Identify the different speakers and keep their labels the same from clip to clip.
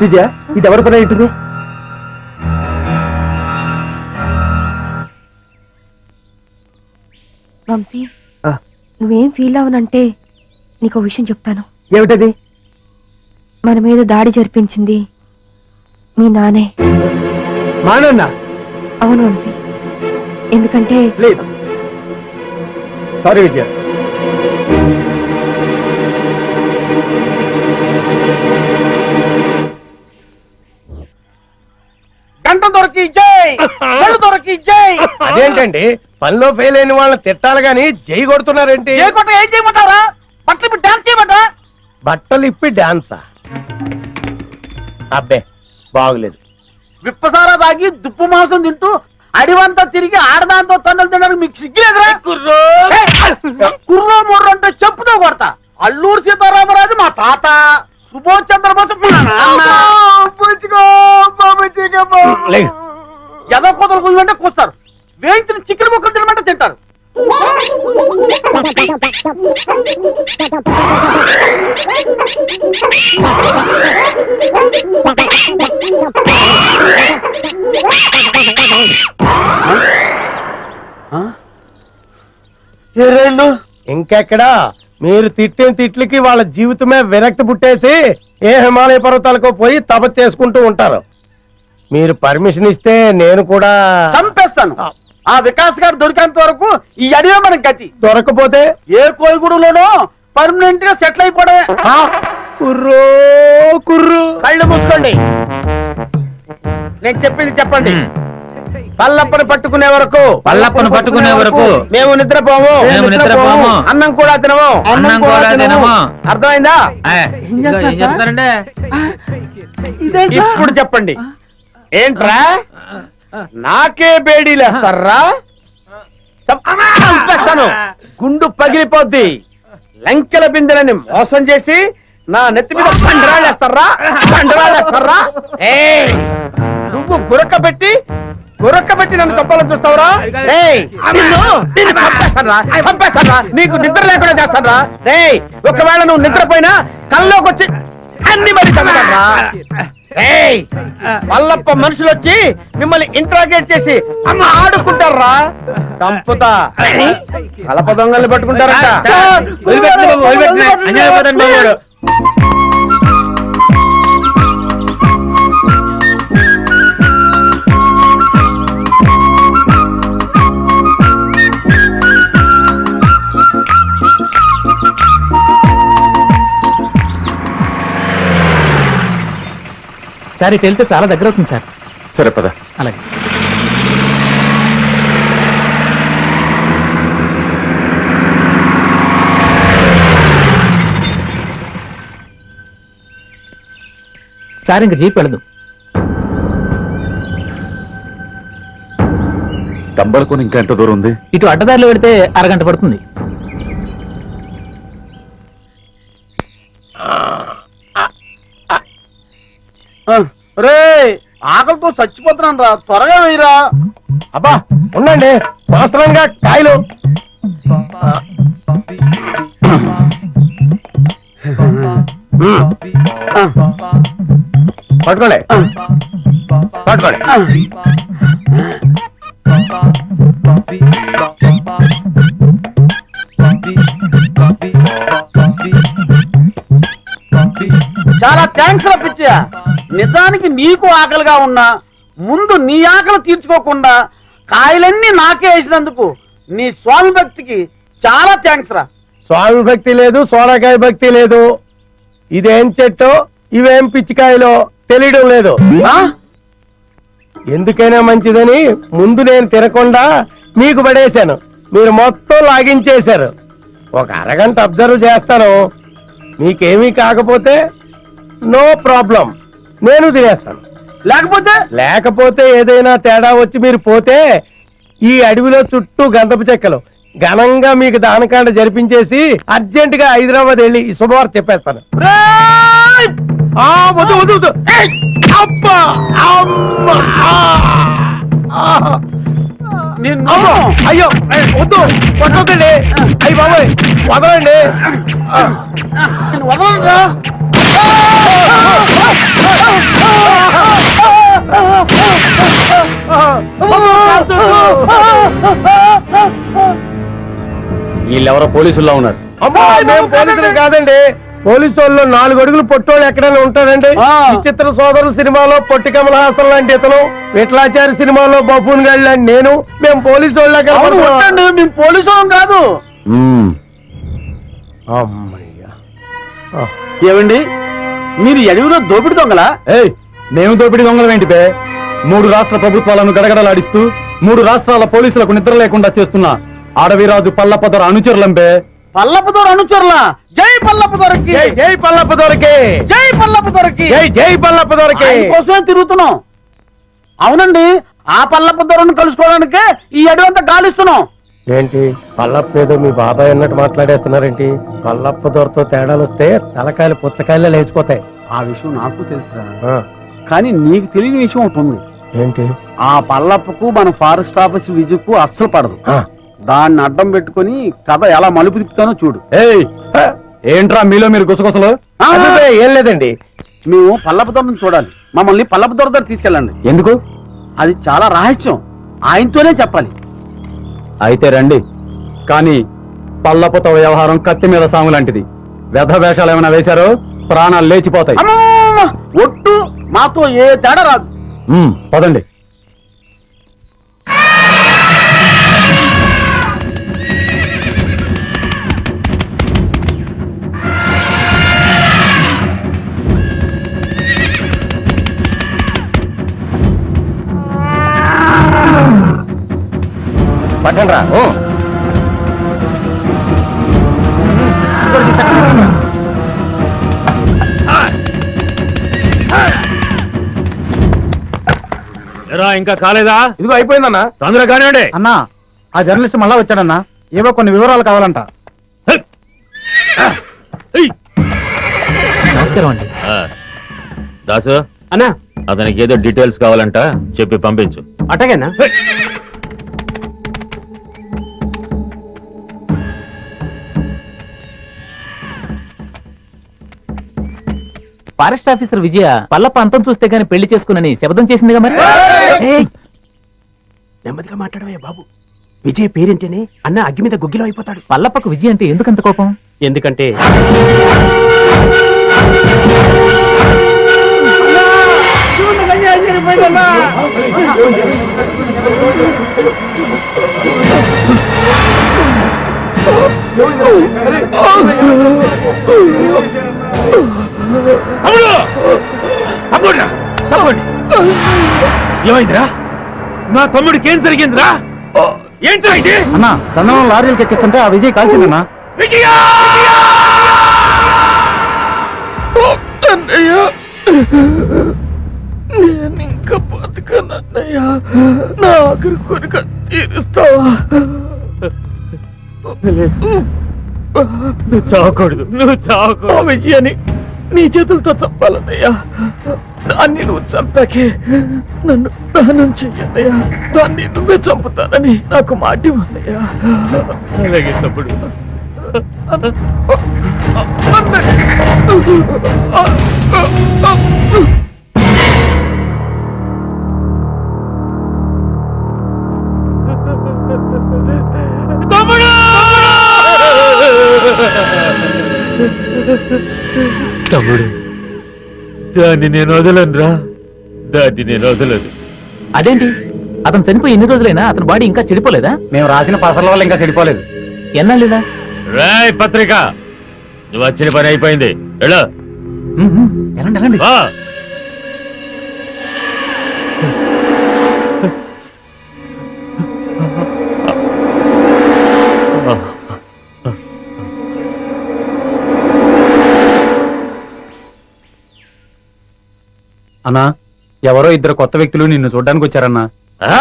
Speaker 1: విజయ, ఇది ఎవరి పని ఉంటుంది?
Speaker 2: వంశీ, నువ్వేం ఫీల్ అవనంటే నీకు విషయం చెప్తాను.
Speaker 1: ఏమిటది?
Speaker 2: మన మీద దాడి జరిపించింది మీ నానే.
Speaker 1: మా నాన్న?
Speaker 2: అవును వంశీ, ఎందుకంటే
Speaker 1: ప్లీజ్. సారీ విజయ.
Speaker 3: గంట దొరికి జై, గంట దొరికి జై.
Speaker 1: అదేంటండి, పనిలో ఫెయిల్ అయిన వాళ్ళని తిట్టాలి గాని జై కొడుతున్నారేంటి?
Speaker 3: ఏ కొట్ట ఏం చేయమంటారా? బట్టలు ఇప్పి డాన్స్ చేయమంటారా?
Speaker 1: బట్టలు ఇప్పి డాన్సా? అబ్బే బాగులేదు.
Speaker 3: విప్పసారా తాగి దుప్పు మాంసం తింటూ అడివంతా తిరిగి ఆడదాంతో తన్నులు తినడానికి మీకు సిగ్గులేదురా? కుర్రో ముర్రో అంటే చెప్పుతో కొడతా. అల్లూరు సీతారామరాజు మా తాత, సుభాష్ చంద్రబోస్ ఎదో కోతలు కూర్చుంటే కూర్చారు, వేయించిన చికెన్ ముక్కలు తినమంటే తింటారు.
Speaker 1: ఇంకెక్కడా? మీరు తిట్టిన తిట్లకి వాళ్ళ జీవితమే విరక్తి పుట్టేసి ఏ హిమాలయ పర్వతాలకు పోయి తపస్సు చేసుకుంటూ ఉంటారు. మీరు పర్మిషన్ ఇస్తే నేను కూడా
Speaker 3: చంపేస్తాను. ఆ వికాస్ గారు దొరికేంత వరకు ఈ అడివే మనకి గతి.
Speaker 1: దొరకపోతే
Speaker 3: ఏ కోయిగూడలోనో పర్మనెంట్ గా సెటిల్ అయిపోవడమే.
Speaker 1: కుర్రో కుర్రు.
Speaker 3: కళ్ళు మూసుకోండి, నేను చెప్పింది చెప్పండి. పల్లప్పను పట్టుకునే వరకు,
Speaker 4: పల్లప్పను పట్టుకునే వరకు
Speaker 3: మేము నిద్రపోము,
Speaker 4: మేము నిద్రపోము.
Speaker 3: అన్నం కూడా తినము,
Speaker 4: అన్నం కూడా తినము.
Speaker 3: అర్థమైందా?
Speaker 4: చెప్తారంటే
Speaker 3: ఇప్పుడు చెప్పండి. ఏంట్రా నాకే బేడీలేస్తారా? చంపేస్తాను, గుండు పగిలిపోద్ది. లంకెల బిందెలని మోసం చేసి నా నెత్తి మీద బండరాళ్ళేస్తారా? బండరాళ్ళేస్తారా? నువ్వు గురక పెట్టి నన్ను చంపాలని చూస్తావురా? చంపేస్తారా? నీకు నిద్ర లేకుండా చేస్తారా? ఒకవేళ నువ్వు నిద్రపోయినా కల్లోకి వచ్చి అన్ని మరి చంపుతారా? వల్లప్ప మనుషులు వచ్చి మిమ్మల్ని ఇంట్రాగేట్ చేసి అమ్మ ఆడుకుంటారా? చంపుతా. కలప దొంగల్ని పట్టుకుంటారంట.
Speaker 4: సార్ ఇటు వెళ్తే చాలా దగ్గర అవుతుంది సార్.
Speaker 1: సరే పద.
Speaker 4: అలాగే. సార్ ఇంక జీప్ వెళ్ళదు.
Speaker 5: తంబలకొని ఇంకా ఎంత దూరం ఉంది?
Speaker 4: ఇటు అడ్డదారిలో వెళితే అరగంట పడుతుంది.
Speaker 3: ఆకలితో చచ్చిపోతున్నాను రా, త్వరగా వేయరా.
Speaker 1: అబ్బా ఉండండి, అవసరంగా కాయలు. పట్టుకోండి పట్టుకోండి.
Speaker 3: చాలా థ్యాంక్స్ రా పిచ్చయ్య. నిజానికి నీకు ఆకలిగా ఉన్నా ముందు నీ ఆకలి తీర్చుకోకుండా కాయలన్నీ నాకే వేసినందుకు నీ స్వామి భక్తికి చాలా థ్యాంక్స్ రా.
Speaker 1: స్వామి భక్తి లేదు, సోరకాయ భక్తి లేదు. ఇదేం చెట్టో ఇవేం పిచ్చికాయలో తెలియడం లేదు. ఎందుకైనా మంచిదని ముందు నేను తినకుండా మీకు పడేశాను. మీరు మొత్తం లాగించేశారు. ఒక అరగంట అబ్జర్వ్ చేస్తాను. మీకేమీ కాకపోతే నో ప్రాబ్లం, నేను తినేస్తాను. లేకపోతే ఏదైనా తేడా వచ్చి మీరు పోతే ఈ అడవిలో చుట్టూ గంధపు చెక్కలు ఘనంగా మీకు దానకాండ జరిపించేసి అర్జెంట్ గా హైదరాబాద్ వెళ్ళి ఈ శుభవార్త చెప్పేస్తాను. అయ్యో వద్దు, కొట్టొద్దండి. అయ్యి బాబాయ్ వదలండి.
Speaker 3: వదలండి.
Speaker 5: వీళ్ళెవరో పోలీసుల్లో ఉన్నారు.
Speaker 1: అమ్మా మేము పోలీసులు కాదండి. పోలీసు వాళ్ళు 4 అడుగులు పొట్టోళ్ళు ఎక్కడైనా ఉంటాడండి.
Speaker 3: ఆ.
Speaker 1: విచిత్ర సోదరుల సినిమాలో పొట్టి కమల్ హాసన్ లాంటి ఇతను, విఠలాచారి సినిమాలో బఫూన్ గాడి లాంటి నేను, మేము పోలీసు
Speaker 3: అవును
Speaker 1: వాళ్ళ
Speaker 3: ఉండండి, మేము పోలీసు వాళ్ళం కాదు.
Speaker 5: మ్మ్.
Speaker 1: అమ్మయ్యా.
Speaker 3: ఏమండి మీరు అడవిలో దోపిడి దొంగలా?
Speaker 5: ఏయ్, మేము దోపిడి దొంగలం ఏంటి బే? 3 రాష్ట్ర ప్రభుత్వాలను గడగడలాడిస్తూ 3 రాష్ట్రాల పోలీసులకు నిద్ర లేకుండా చేస్తున్న అడవిరాజు పల్లపదర అనుచరులం బే.
Speaker 3: పల్లపుదొర అనుచరులా? జై పల్లపుదొరకి,
Speaker 1: జై జై పల్లప్ప దొరకే,
Speaker 3: జై పల్లపుదొరకి,
Speaker 1: జై జై పల్లప్ప దొరకే.
Speaker 3: ఆయన కోసమే తిరుగుతున్నాం. అవునండి, ఆ పల్లపుదొరను కలుసుకోవడానికే ఈ అడవంతా గాలిస్తున్నాం.
Speaker 1: ఏంటి పల్లప్ప ఏదో మీ బాబాయ్ అన్నట్టు మాట్లాడేస్తున్నారేంటి? పల్లప్ప దొరతో తేడాలు వస్తే తలకాయలు పుచ్చకాయలు లేచిపోతాయి.
Speaker 3: ఆ విషయం నాకు తెలుసురా,
Speaker 1: ఆ,
Speaker 3: కానీ నీకు తెలియని విషయం ఒకటి ఉంది.
Speaker 1: ఏంటి?
Speaker 3: ఆ పల్లప్పకు మన ఫారెస్ట్ ఆఫీస్ విజుకు అస్సలు పడదు.
Speaker 1: ఆ,
Speaker 3: దాన్ని అడ్డం పెట్టుకొని కథ ఎలా మలుపు తిప్పుతానో చూడు.
Speaker 5: ఏయ్, ఏంట్రా మీలో మీరు గుసగుసలు?
Speaker 3: ఆ,
Speaker 1: అదే ఏం లేదండి.
Speaker 3: మేము పల్లపుదొరను చూడాలి. మమ్మల్ని పల్లపుదొర దగ్గర తీసుకెళ్ళండి.
Speaker 5: ఎందుకు?
Speaker 3: అది చాలా రహస్యం, ఆయనతోనే చెప్పాలి.
Speaker 5: అయితే రండి. కానీ పల్లపుతో వ్యవహారం కత్తి మీద సాము లాంటిది. వ్యధ వేషాలు ఏమైనా వేశారో ప్రాణాలు లేచిపోతాయి.
Speaker 3: అమ్మమ్మమ్మ! ఒట్టు మాతో ఏ తేడా రాదు.
Speaker 5: పదండి.
Speaker 1: పట్టండి రా.
Speaker 5: ఇంకా కాలేదా?
Speaker 1: ఇదిగో అయిపోయిందన్నా.
Speaker 5: తొందరగా కానివ్వండి.
Speaker 3: అన్నా, ఆ జర్నలిస్ట్ మళ్ళా వచ్చాడన్నా. ఏవో కొన్ని వివరాలు కావాలంట.
Speaker 4: నమస్కారం అండి.
Speaker 6: దాసు
Speaker 4: అన్నా,
Speaker 6: అతనికి ఏదో డీటెయిల్స్ కావాలంట, చెప్పి పంపించు.
Speaker 4: అట్టగేనా? ఫారెస్ట్ ఆఫీసర్ విజయ పల్లప్ప అంతం చూస్తే గానీ పెళ్లి చేసుకున్నని శబ్దం చేసిందిగా మరి.
Speaker 7: నెమ్మదిగా మాట్లాడవే బాబు. విజయ్ పేరేంటేనే అన్న అగ్గి మీద గుగ్గిలో అయిపోతాడు.
Speaker 4: పల్లప్పకు విజయ అంటే ఎందుకంత కోపం?
Speaker 7: ఎందుకంటే
Speaker 6: ఏమైందిరా? నా తమ్ముడికి ఏం జరిగిందిరా? ఏంట్రా ఇది?
Speaker 3: అన్నా, చందనం లారీలకు ఎక్కిస్తుంటే ఆ విజయ్ కాల్చిందన్నా.
Speaker 6: విజయా!
Speaker 7: నేను ఇంకా బతకనన్నయ్యా. నా ఆఖరి కోరిక తీరుస్తావా?
Speaker 6: నువ్వు చావకూడదు, నువ్వు చావకూడదు.
Speaker 7: ఆ విజయాన్ని నీ చేతులతో చంపాలన్నయ్యా. దాన్ని నువ్వు చంపాకే నన్ను దహనం చెయ్యన్నయ్యా. దాన్ని నువ్వే చంపుతానని నాకు మాట ఇవ్వన్నయ్యా.
Speaker 6: అలాగే తప్పుడు. తమ్ముడు! తమ్ముడు, దాన్ని నేను వదలనురా. దాన్ని నేను వదలను.
Speaker 4: అదేంటి, అతను చనిపోయి ఎన్ని రోజులైనా అతని బాడీ ఇంకా చెడిపోలేదా?
Speaker 5: మేము రాసిన పసర్ల వల్ల ఇంకా చెడిపోలేదు.
Speaker 4: ఎన్నాళ్ళేదా?
Speaker 6: రాయ్ పత్రిక, నువ్వు వచ్చిన పని అయిపోయింది. వెళ్ళు.
Speaker 4: ఎలాంటి ఎలాంటి
Speaker 6: వా.
Speaker 5: అన్నా, ఎవరో 2 కొత్త వ్యక్తులు నిన్ను చూడ్డానికి వచ్చారన్నా.
Speaker 6: ఆ?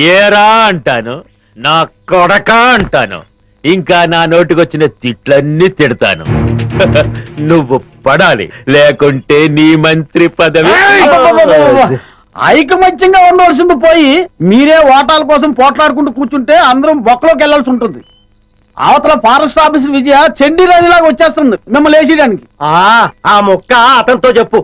Speaker 6: ఏరా అంటాను, నా కొడక అంటాను, ఇంకా నా నోటికొచ్చిన తిట్లన్నీ తిడతాను. నువ్వు పడాలి, లేకుంటే నీ మంత్రి పదవి.
Speaker 3: ఐకమత్యంగా ఉండవలసింది పోయి మీరే ఓటాల కోసం పోట్లాడుకుంటూ కూర్చుంటే అందరం బొక్కలోకి వెళ్లాల్సి ఉంటుంది. అవతల ఫారెస్ట్ ఆఫీసర్ విజయ చెండి రాజులాగా వచ్చేస్తుంది మిమ్మల్ని వేసేయడానికి.
Speaker 1: ఆ ముక్క అతనితో చెప్పు.